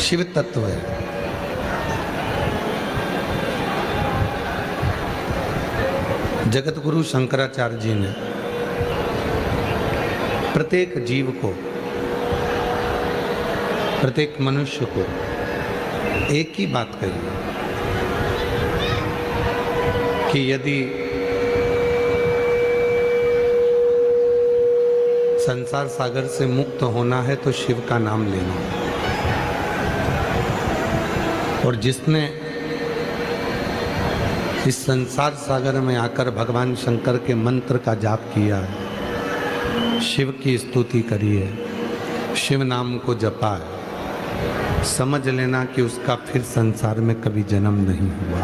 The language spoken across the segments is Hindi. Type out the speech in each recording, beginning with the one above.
शिव तत्व है। जगत गुरु शंकराचार्य जी ने प्रत्येक जीव को, प्रत्येक मनुष्य को एक ही बात कही कि यदि संसार सागर से मुक्त होना है तो शिव का नाम लेना है। और जिसने इस संसार सागर में आकर भगवान शंकर के मंत्र का जाप किया है, शिव की स्तुति करी है, शिव नाम को जपा है, समझ लेना कि उसका फिर संसार में कभी जन्म नहीं हुआ।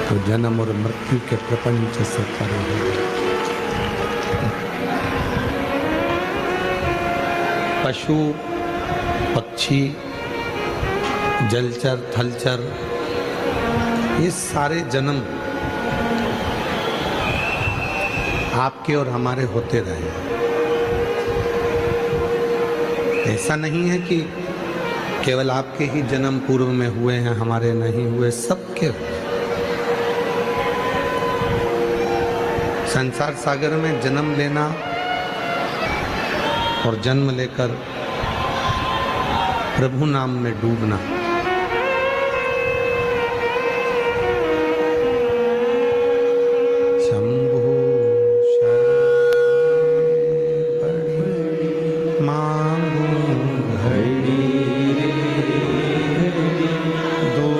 तो जन्म और मृत्यु के प्रपंच से परे है। पशु, पक्षी, जलचर, थलचर, ये सारे जन्म आपके और हमारे होते रहे। ऐसा नहीं है कि केवल आपके ही जन्म पूर्व में हुए हैं, हमारे नहीं हुए, सबके। संसार सागर में जन्म लेना और जन्म लेकर प्रभु नाम में डूबना, शंभु शरण मांगू घड़ी दो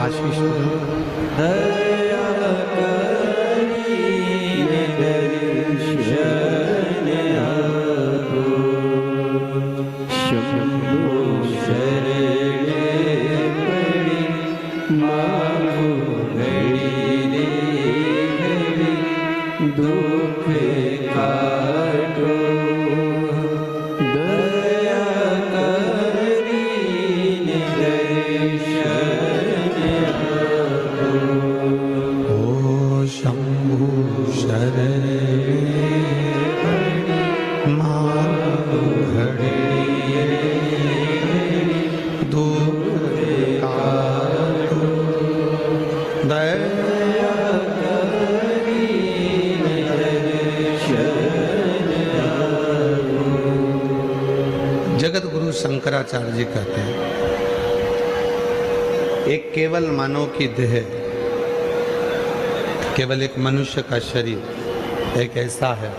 आशीष जगत गुरु शंकराचार्य जी कहते हैं, एक केवल मानव की देह, केवल एक मनुष्य का शरीर एक ऐसा है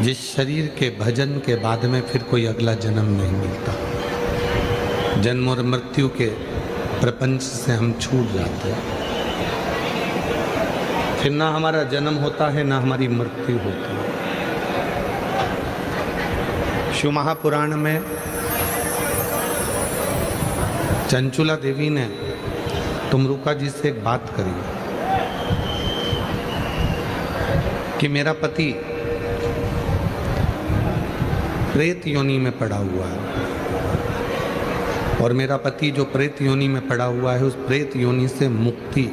जिस शरीर के भजन के बाद में फिर कोई अगला जन्म नहीं मिलता। जन्म और मृत्यु के प्रपंच से हम छूट जाते हैं, फिर ना हमारा जन्म होता है ना हमारी मृत्यु होती है। शिव महापुराण में चंचुला देवी ने तुमरुका जी से एक बात करी कि मेरा पति प्रेत योनि में पड़ा हुआ है और मेरा पति जो प्रेत योनि में पड़ा हुआ है, उस प्रेत योनि से मुक्ति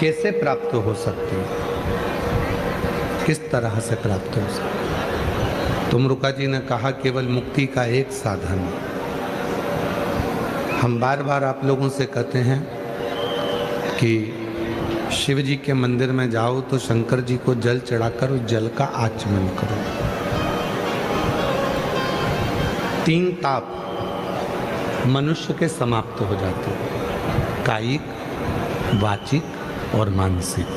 कैसे प्राप्त हो सकती है, किस तरह से प्राप्त हो सकती है। तुमरुका जी ने कहा, केवल मुक्ति का एक साधन। हम बार बार आप लोगों से कहते हैं कि शिव जी के मंदिर में जाओ तो शंकर जी को जल चढ़ाकर उस जल का आचमन करो। 3 ताप मनुष्य के समाप्त हो जाते हैं, कायिक, वाचिक और मानसिक।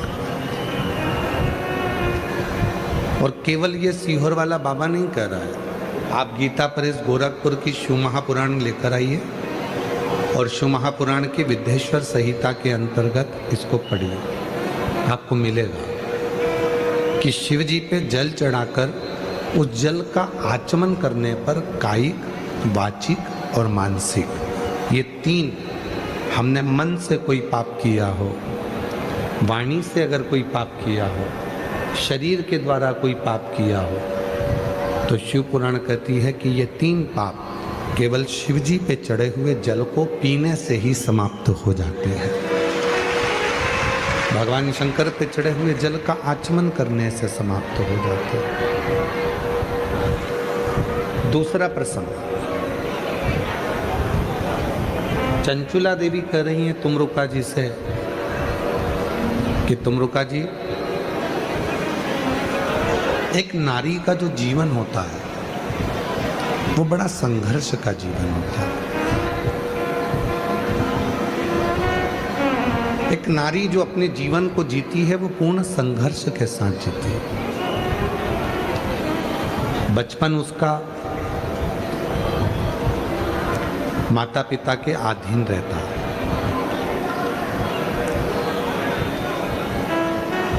और केवल ये सीहोर वाला बाबा नहीं कह रहा है, आप गीता प्रेस गोरखपुर की शिव महापुराण लेकर आइए और शिव महापुराण की विद्येश्वर संहिता के अंतर्गत इसको पढ़िए। आपको मिलेगा कि शिव जी पे जल चढ़ाकर उस जल का आचमन करने पर कायिक, वाचिक और मानसिक ये 3 हमने मन से कोई पाप किया हो, वाणी से अगर कोई पाप किया हो, शरीर के द्वारा कोई पाप किया हो, तो शिव पुराण कहती है कि ये 3 पाप केवल शिव जी पे चढ़े हुए जल को पीने से ही समाप्त हो जाते हैं। भगवान शंकर पे चढ़े हुए जल का आचमन करने से समाप्त हो जाते हैं। दूसरा प्रसंग, चंचुला देवी कह रही हैं तुमरुका जी से कि तुमरुका जी, एक नारी का जो जीवन होता है वो बड़ा संघर्ष का जीवन होता है। एक नारी जो अपने जीवन को जीती है वो पूर्ण संघर्ष के साथ जीती है। बचपन उसका माता पिता के अधीन रहता है।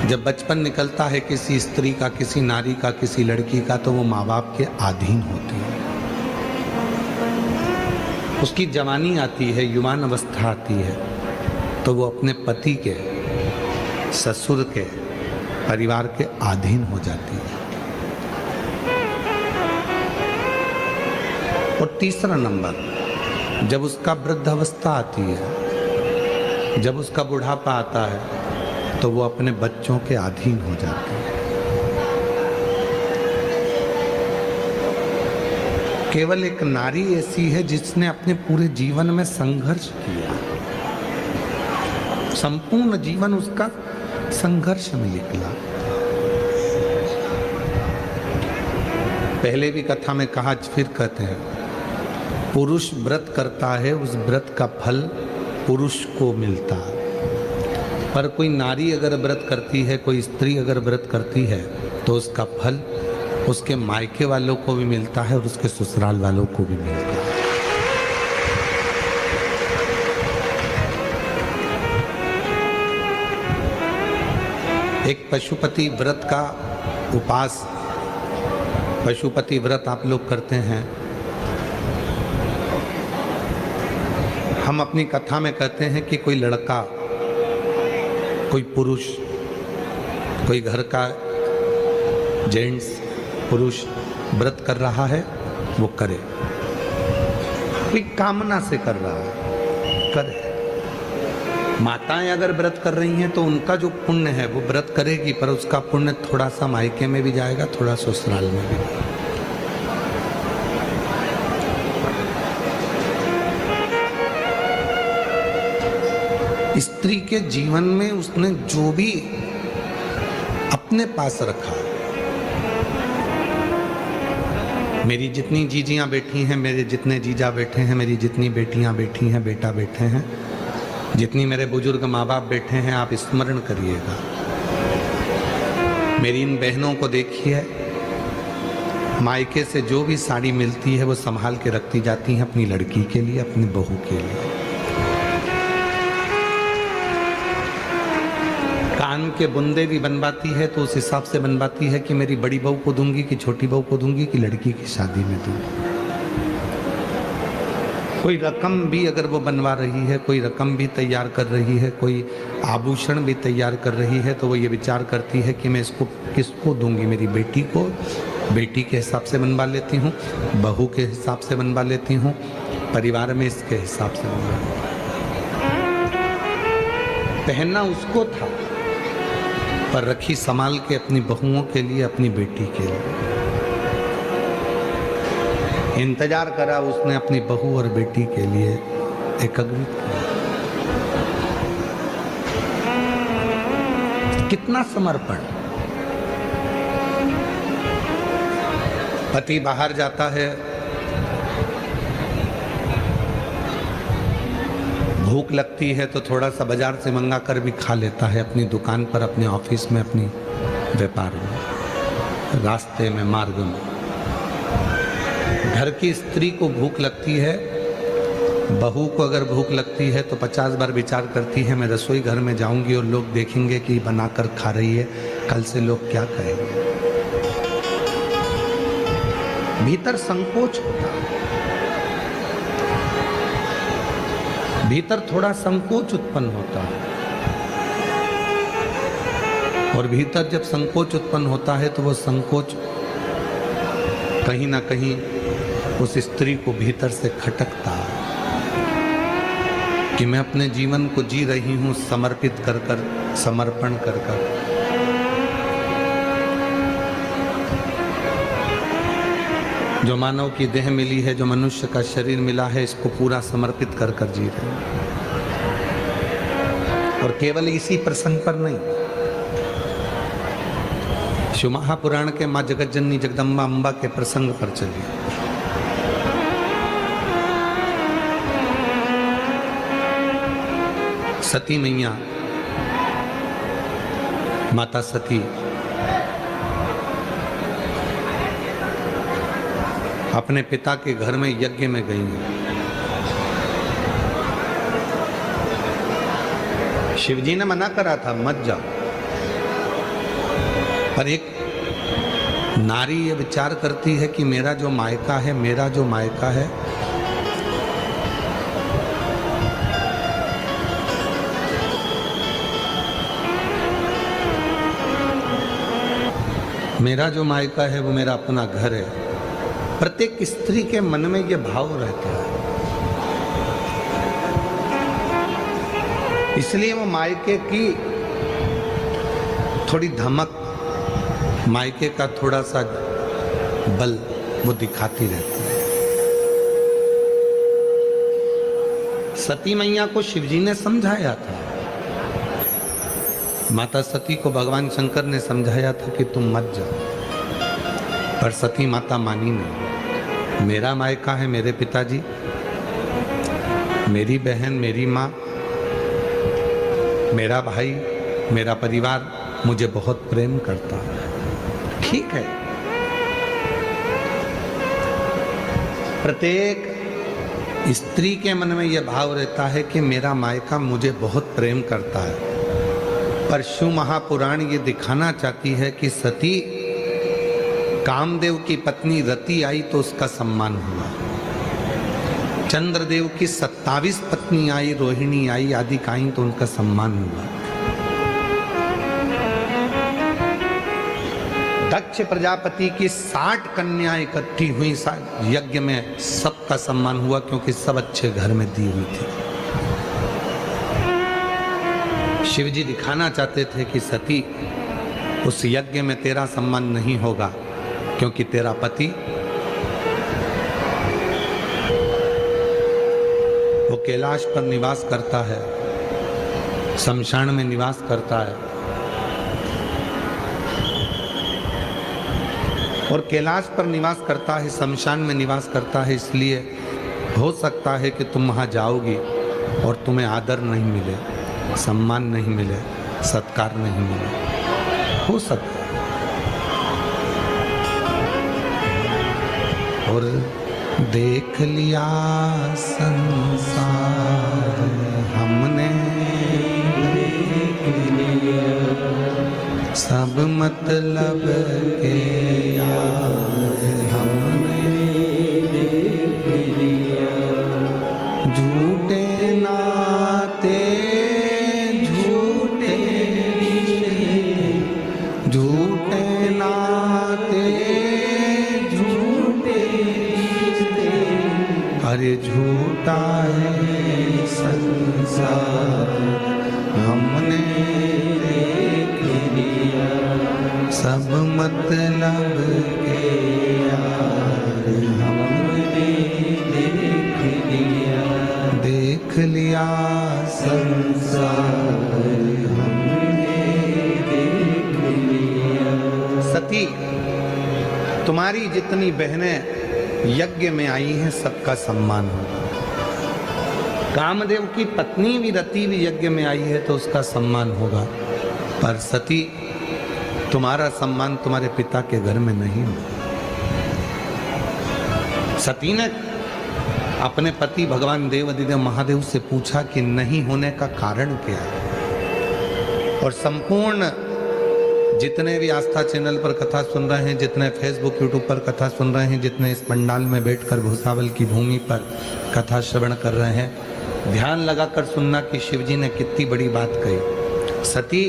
जब बचपन निकलता है किसी स्त्री का, किसी नारी का, किसी लड़की का, तो वो माँ बाप के अधीन होती है। उसकी जवानी आती है, युवान अवस्था आती है, तो वो अपने पति के, ससुर के, परिवार के अधीन हो जाती है। और तीसरा नंबर, जब उसका वृद्धावस्था आती है, जब उसका बुढ़ापा आता है, तो वो अपने बच्चों के अधीन हो जाती है। केवल एक नारी ऐसी है जिसने अपने पूरे जीवन में संघर्ष किया। संपूर्ण जीवन उसका संघर्ष में निकला। पहले भी कथा में कहा, फिर कहते हैं, पुरुष व्रत करता है, उस व्रत का फल पुरुष को मिलता है। पर कोई नारी अगर व्रत करती है, कोई स्त्री अगर व्रत करती है, तो उसका फल उसके मायके वालों को भी मिलता है और उसके ससुराल वालों को भी मिलता है। एक पशुपति व्रत का उपास, पशुपति व्रत आप लोग करते हैं। हम अपनी कथा में कहते हैं कि कोई लड़का, कोई पुरुष, कोई घर का जेंट्स पुरुष व्रत कर रहा है, वो करे। कोई कामना से कर रहा है, करे। माताएं अगर व्रत कर रही हैं तो उनका जो पुण्य है वो व्रत करेगी, पर उसका पुण्य थोड़ा सा मायके में भी जाएगा, थोड़ा ससुराल में भी। स्त्री के जीवन में उसने जो भी अपने पास रखा, मेरी जितनी जीजियां बैठी हैं, मेरे जितने जीजा बैठे हैं, मेरी जितनी बेटियां बैठी हैं, बेटा बैठे हैं, जितनी मेरे बुजुर्ग माँ बाप बैठे हैं, आप स्मरण करिएगा। मेरी इन बहनों को देखिए, मायके से जो भी साड़ी मिलती है वो संभाल के रखती जाती हैं अपनी लड़की के लिए, अपनी बहू के लिए। कान के बुंदे भी बनवाती है तो उस हिसाब से बनवाती है कि मेरी बड़ी बहू को दूंगी कि छोटी बहू को दूंगी कि लड़की की शादी में दूंगी। कोई रकम भी अगर वो बनवा रही है, कोई रकम भी तैयार कर रही है, कोई आभूषण भी तैयार कर रही है, तो वो ये विचार करती है कि मैं इसको किसको दूंगी। मेरी बेटी को बेटी के हिसाब से बनवा लेती हूँ, बहू के हिसाब से बनवा लेती हूँ, परिवार में इसके हिसाब से बनवा लेती हूँ। पहनना उसको था, पर रखी संभाल के अपनी बहुओं के लिए, अपनी बेटी के लिए। इंतजार करा उसने अपनी बहू और बेटी के लिए, एकत्रित किया। कितना समर्पण। पति बाहर जाता है, भूख लगती है तो थोड़ा सा बाजार से मंगा कर भी खा लेता है, अपनी दुकान पर, अपने ऑफिस में, अपनी व्यापार में, रास्ते में, मार्ग में। घर की स्त्री को भूख लगती है, बहू को अगर भूख लगती है तो 50 बार विचार करती है, मैं रसोई घर में जाऊंगी और लोग देखेंगे कि बनाकर खा रही है, कल से लोग क्या कहेंगे। भीतर संकोच होता। भीतर थोड़ा संकोच उत्पन्न होता है, और भीतर जब संकोच उत्पन्न होता है तो वो संकोच कहीं ना कहीं उस स्त्री को भीतर से खटकता है कि मैं अपने जीवन को जी रही हूं समर्पित कर कर, समर्पण कर कर। जो मानव की देह मिली है, जो मनुष्य का शरीर मिला है, इसको पूरा समर्पित कर कर जी रहे हैं। और केवल इसी प्रसंग पर नहीं, शिव महापुराण के मां जगत जननी जगदम्बा अम्बा के प्रसंग पर चलिए। सती मैया, माता सती अपने पिता के घर में यज्ञ में गई हैं। शिवजी ने मना करा था मत जाओ, पर एक नारी ये विचार करती है कि मेरा जो मायका है, मेरा जो मायका है, मेरा जो मायका है वो मेरा अपना घर है। प्रत्येक स्त्री के मन में ये भाव रहता है, इसलिए वो मायके की थोड़ी धमक, मायके का थोड़ा सा बल वो दिखाती रहती है। सती मैया को शिवजी ने समझाया था, माता सती को भगवान शंकर ने समझाया था कि तुम मत जाओ, पर सती माता मानी नहीं। मेरा मायका है, मेरे पिताजी, मेरी बहन, मेरी माँ, मेरा भाई, मेरा परिवार मुझे बहुत प्रेम करता है। ठीक है, प्रत्येक स्त्री के मन में यह भाव रहता है कि मेरा मायका मुझे बहुत प्रेम करता है, पर शिव महापुराण ये दिखाना चाहती है कि सती कामदेव की पत्नी रति आई तो उसका सम्मान हुआ, चंद्रदेव की 27 पत्नी आई, रोहिणी आई, आदि आई तो उनका सम्मान हुआ। दक्ष प्रजापति की 60 कन्याएं इकट्ठी हुई यज्ञ में, सबका सम्मान हुआ क्योंकि सब अच्छे घर में दी हुई थी। शिवजी दिखाना चाहते थे कि सती, उस यज्ञ में तेरा सम्मान नहीं होगा क्योंकि तेरा पति वो कैलाश पर निवास करता है, शमशान में निवास करता है, और कैलाश पर निवास करता है, शमशान में निवास करता है, इसलिए हो सकता है कि तुम वहां जाओगी और तुम्हें आदर नहीं मिले, सम्मान नहीं मिले, सत्कार नहीं मिले, हो सकता है। और देख लिया संसार हमने, सब मतलब के यार हमने, झूठे नाते झूठे नाते झूठे, अरे झूठा है संसार हमने देख लिया, सब मतलब के यार हमने देख लिया संसार हमने देख लिया। सती, तुम्हारी जितनी बहनें यज्ञ में आई हैं सबका सम्मान हो। कामदेव की पत्नी भी रति भी यज्ञ में आई है तो उसका सम्मान होगा, पर सती तुम्हारा सम्मान तुम्हारे पिता के घर में नहीं हो। सती ने अपने पति भगवान देवाधिदेव महादेव से पूछा कि नहीं होने का कारण क्या है, और संपूर्ण जितने भी आस्था चैनल पर कथा सुन रहे हैं, जितने फेसबुक यूट्यूब पर कथा सुन रहे हैं, जितने इस पंडाल में बैठकर भूसावल की भूमि पर कथा श्रवण कर रहे हैं, ध्यान लगाकर सुनना कि शिव जी ने कितनी बड़ी बात कही। सती,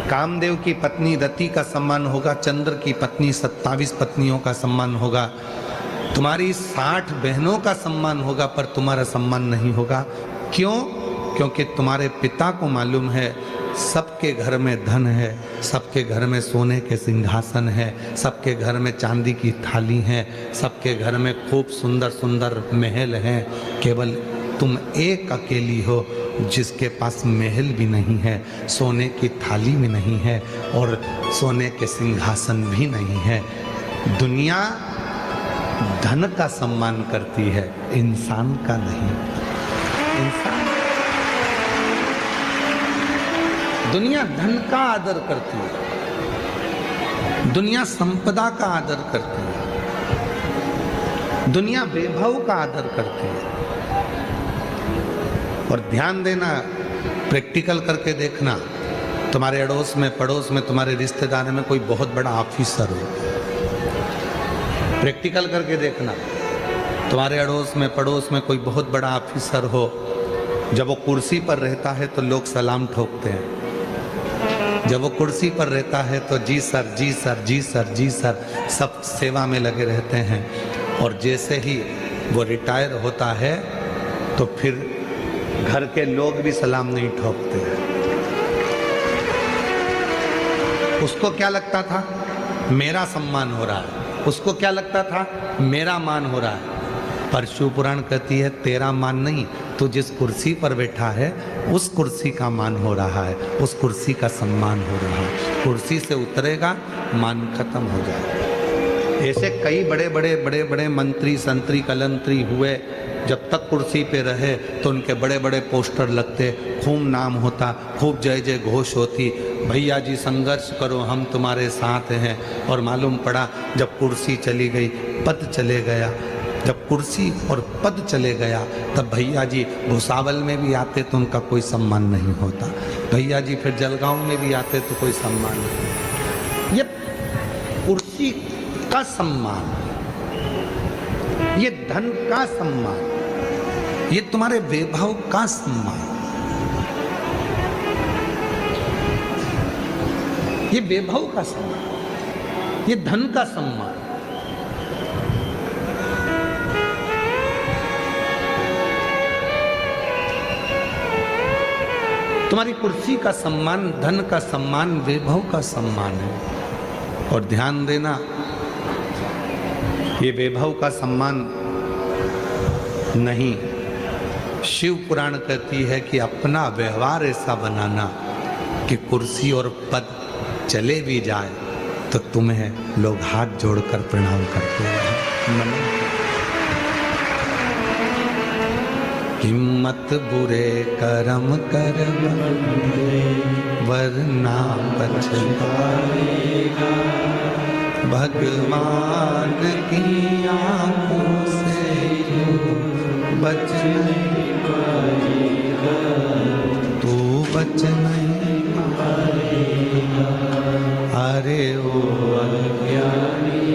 कामदेव की पत्नी रति का सम्मान होगा, चंद्र की पत्नी 27 पत्नियों का सम्मान होगा, तुम्हारी 60 बहनों का सम्मान होगा, पर तुम्हारा सम्मान नहीं होगा। क्यों? क्योंकि तुम्हारे पिता को मालूम है सबके घर में धन है, सबके घर में सोने के सिंहासन है, सबके घर में चांदी की थाली है, सबके घर में खूब सुंदर सुंदर महल हैं, केवल तुम एक अकेली हो जिसके पास महल भी नहीं है, सोने की थाली भी नहीं है और सोने के सिंहासन भी नहीं है। दुनिया धन का सम्मान करती है, इंसान का नहीं। इंसान, दुनिया धन का आदर करती है, दुनिया संपदा का आदर करती है, दुनिया वैभव का आदर करती है। और ध्यान देना, प्रैक्टिकल करके देखना, तुम्हारे अड़ोस में पड़ोस में तुम्हारे रिश्तेदार में कोई बहुत बड़ा ऑफिसर हो, प्रैक्टिकल करके देखना, तुम्हारे अड़ोस में पड़ोस में कोई बहुत बड़ा ऑफिसर हो, जब वो कुर्सी पर रहता है तो लोग सलाम ठोकते हैं, जब वो कुर्सी पर रहता है तो जी सर जी सर जी सर जी सर सब सेवा में लगे रहते हैं। और जैसे ही वो रिटायर होता है तो फिर घर के लोग भी सलाम नहीं ठोकते हैं। उसको क्या लगता था? मेरा सम्मान हो रहा है। उसको क्या लगता था? मेरा मान हो रहा है। पर शिव पुराण कहती है तेरा मान नहीं, तो जिस कुर्सी पर बैठा है उस कुर्सी का मान हो रहा है, उस कुर्सी का सम्मान हो रहा है। कुर्सी से उतरेगा, मान खत्म हो जाएगा। ऐसे कई बड़े बड़े बड़े बड़े मंत्री संतरी कलंतरी हुए, जब तक कुर्सी पे रहे तो उनके बड़े बड़े पोस्टर लगते, खूब नाम होता, खूब जय जय घोष होती, भैया जी संघर्ष करो हम तुम्हारे साथ हैं। और मालूम पड़ा जब कुर्सी चली गई, पद चले गया, जब कुर्सी और पद चले गया तब भैया जी भुसावल में भी आते तो उनका कोई सम्मान नहीं होता, भैया जी फिर जलगांव में भी आते तो कोई सम्मान नहीं। ये कुर्सी का सम्मान, ये धन का सम्मान, ये तुम्हारे वैभव का सम्मान, ये वैभव का सम्मान, ये धन का सम्मान। तुम्हारी कुर्सी का सम्मान, धन का सम्मान, वैभव का सम्मान है। और ध्यान देना, ये वैभव का सम्मान नहीं, शिव पुराण कहती है कि अपना व्यवहार ऐसा बनाना कि कुर्सी और पद चले भी जाए तो तुम्हें लोग हाथ जोड़कर प्रणाम करते हैं। हिम्मत बुरे कर्म कर वरना पछताएगा, भगवान की आंखों से बच नहीं पाएगा, तू बच नहीं पाएगा। अरे ओ अज्ञानी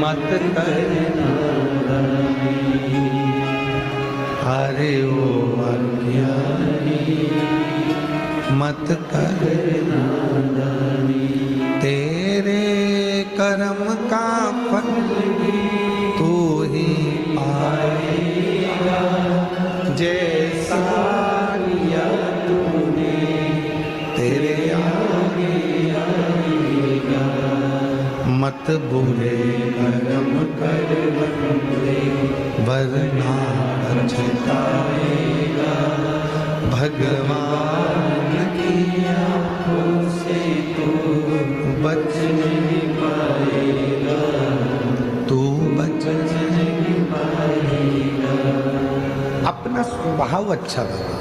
मत करना, अरे ओ अज्ञानी मत करना, तेरे कर्म का फल तू ही पाएगा, जैसा लिया तूने तेरे आगे आएगा। मत बुरे कर्म कर वरना पछताएगा, भगवान की आंखों से तू बच नहीं पाएगा, तू बच नहीं पाएगा। अपना स्वभाव अच्छा लगा,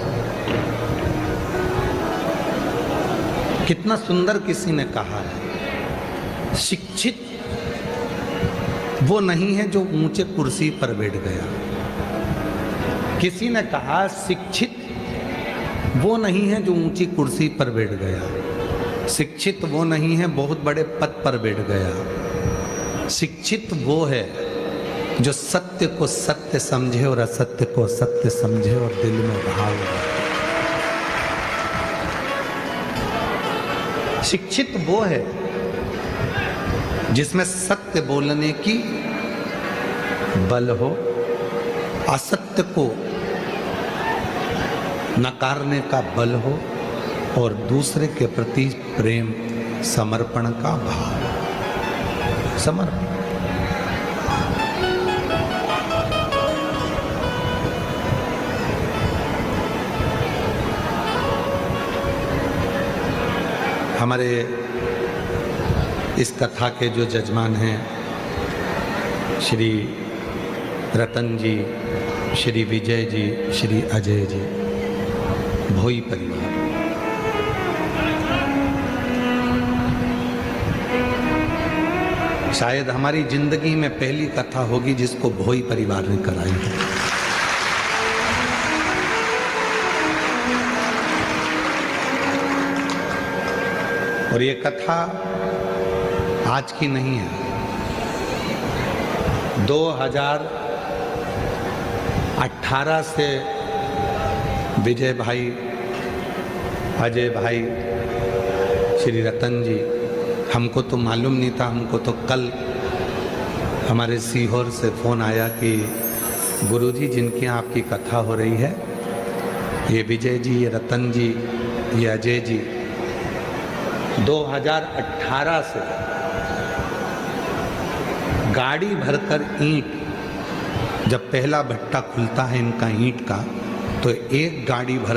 कितना सुंदर किसी ने कहा है, शिक्षित वो नहीं है जो ऊंचे कुर्सी पर बैठ गया। किसी ने कहा शिक्षित वो नहीं है जो ऊंची कुर्सी पर बैठ गया, शिक्षित वो नहीं है बहुत बड़े पद पर बैठ गया, शिक्षित वो है जो सत्य को सत्य समझे और असत्य को असत्य समझे और दिल में भाव रखे। शिक्षित वो है जिसमें सत्य बोलने की बल हो, असत्य को नकारने का बल हो और दूसरे के प्रति प्रेम समर्पण का भाव। समर्पण हमारे इस कथा के जो जजमान हैं श्री रतन जी, श्री विजय जी, श्री अजय जी, भोई परिवार। शायद हमारी जिंदगी में पहली कथा होगी जिसको भोई परिवार ने कराई है। और ये कथा आज की नहीं है, 2018 से विजय भाई, अजय भाई, श्री रतन जी, हमको तो मालूम नहीं था। हमको तो कल हमारे सीहोर से फ़ोन आया कि गुरुजी जिनके यहाँ आपकी कथा हो रही है, ये विजय जी, ये रतन जी, ये अजय जी 2018 से गाड़ी भरकर ईंट, जब पहला भट्टा खुलता है इनका ईंट का, तो एक गाड़ी भर